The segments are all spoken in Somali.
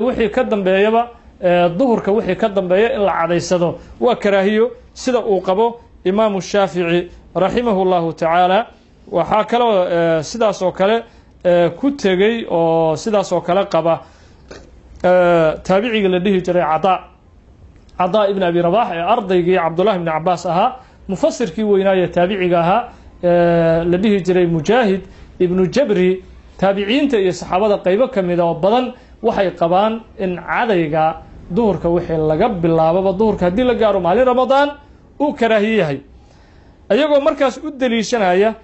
wixii ka dambeeyaba duhurka wixii ka dambeeya in la cadaysado waa karaahiyo sida uu qabo imaamu shaafici raximahullahu tacaala waxaa kaloo sidaas oo kale ku tegey oo sidaas oo kale qaba taabiciga la dhihi jiray cadaa ibn abi rabax ee ardaygii cabdullahi ibn cabaas ahaa mufasirkii weynaaye taabiciga ahaa la dhihi jiray mujaahid ibnu jabri taabiciinta iyo saxaabada qaybo ka mida oo badan waxay qabaan in cadayga duhurka wixii laga bilaababa duhurka haddii la gaaro maalin ramadaan uu karaahiye yahay ayagoo markaas u daliishanaya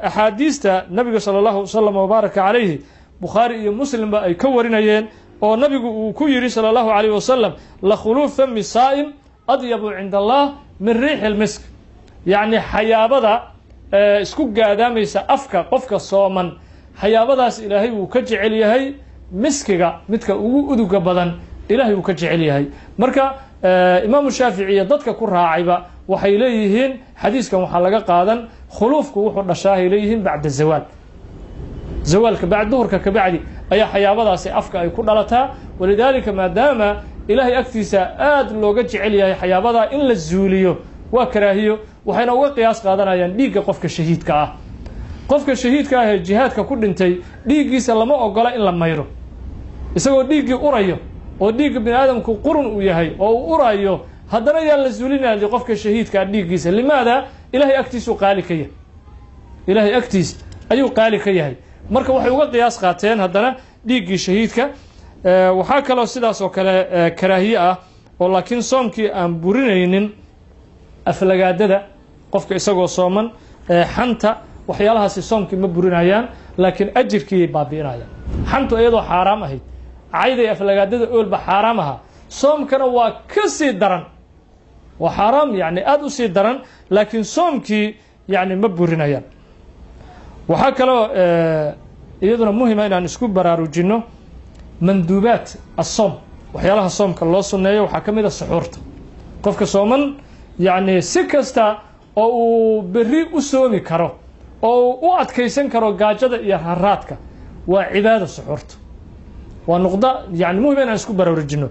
axaadiista nabiga sala allahu wasalam wabaaraka calayhi bukhaari iyo muslimba ay ka warinayeen oo nabigu uu ku yidhi sala allahu calayh wasalam la khuluuf fami saa'im adyabu cinda allah min riixi lmisk yacni xayaabada isku gaadaamaysa afka qofka sooman xayaabadaas ilaahay wuu ka jecel yahay miskiga midka ugu uduga badan ilaahay wuu ka jecel yahay marka imaamu shaafici iyo dadka ku raacayba waxay leeyihiin xadiiskan waxaa laga qaadan khuluufku wuxuu dhashaahay leeyihiin bacda zawaal zawaalka bacd duhurka ka bacdi ayaa xayaabadaasi afka ay ku dhalataa walidaalika maadaama ilaahay agtiisa aad looga jecel yahay xayaabadaa in la zuuliyo waa karaahiyo waxayna uga qiyaas qaadanayaan dhiigga qofka shahiidka ah qofka shahiidka ah ee jihaadka ku dhintay dhiiggiisa lama ogola in la mayro isagoo dhiiggii urayo oo dhiigga bini aadamku qurun uu yahay oo uu urayo haddana yaan la zuulinaya qofka shahiidka dhiiggiisa limaada ilaahay agtiisuu qaali ka yahay ilaahay agtiis ayuu qaali ka yahay marka waxay uga qiyaas qaateen haddana dhiiggii shahiidka waxaa kaloo sidaas oo kale karaahiye ah oo laakiin soomkii aan burinaynin aflagaadada qofka isagoo sooman xanta waxyaalahaasi soomkii ma burinayaan laakiin ajirkiiyay baabi'inayaan xantu iyadoo xaaraam ahayd cayday aflagaadada oolba xaaraam ahaa soomkana waa ka sii daran waa xaaraam yani aada u sii daran laakiin soomkii yani ma burinayaan waxaa kaloo iyaduna muhima inaan isku baraarujinno manduubaat asoom waxyaalaha soomka loo sunneeyo waxaa ka mid a suxuurta qofka sooman yacni si kasta oo uu berri u soomi karo oo uu u adkaysan karo gaajada iyo haraadka waa cibaada suxuurta waa nuqda yani muhima inaan isku baraarujinno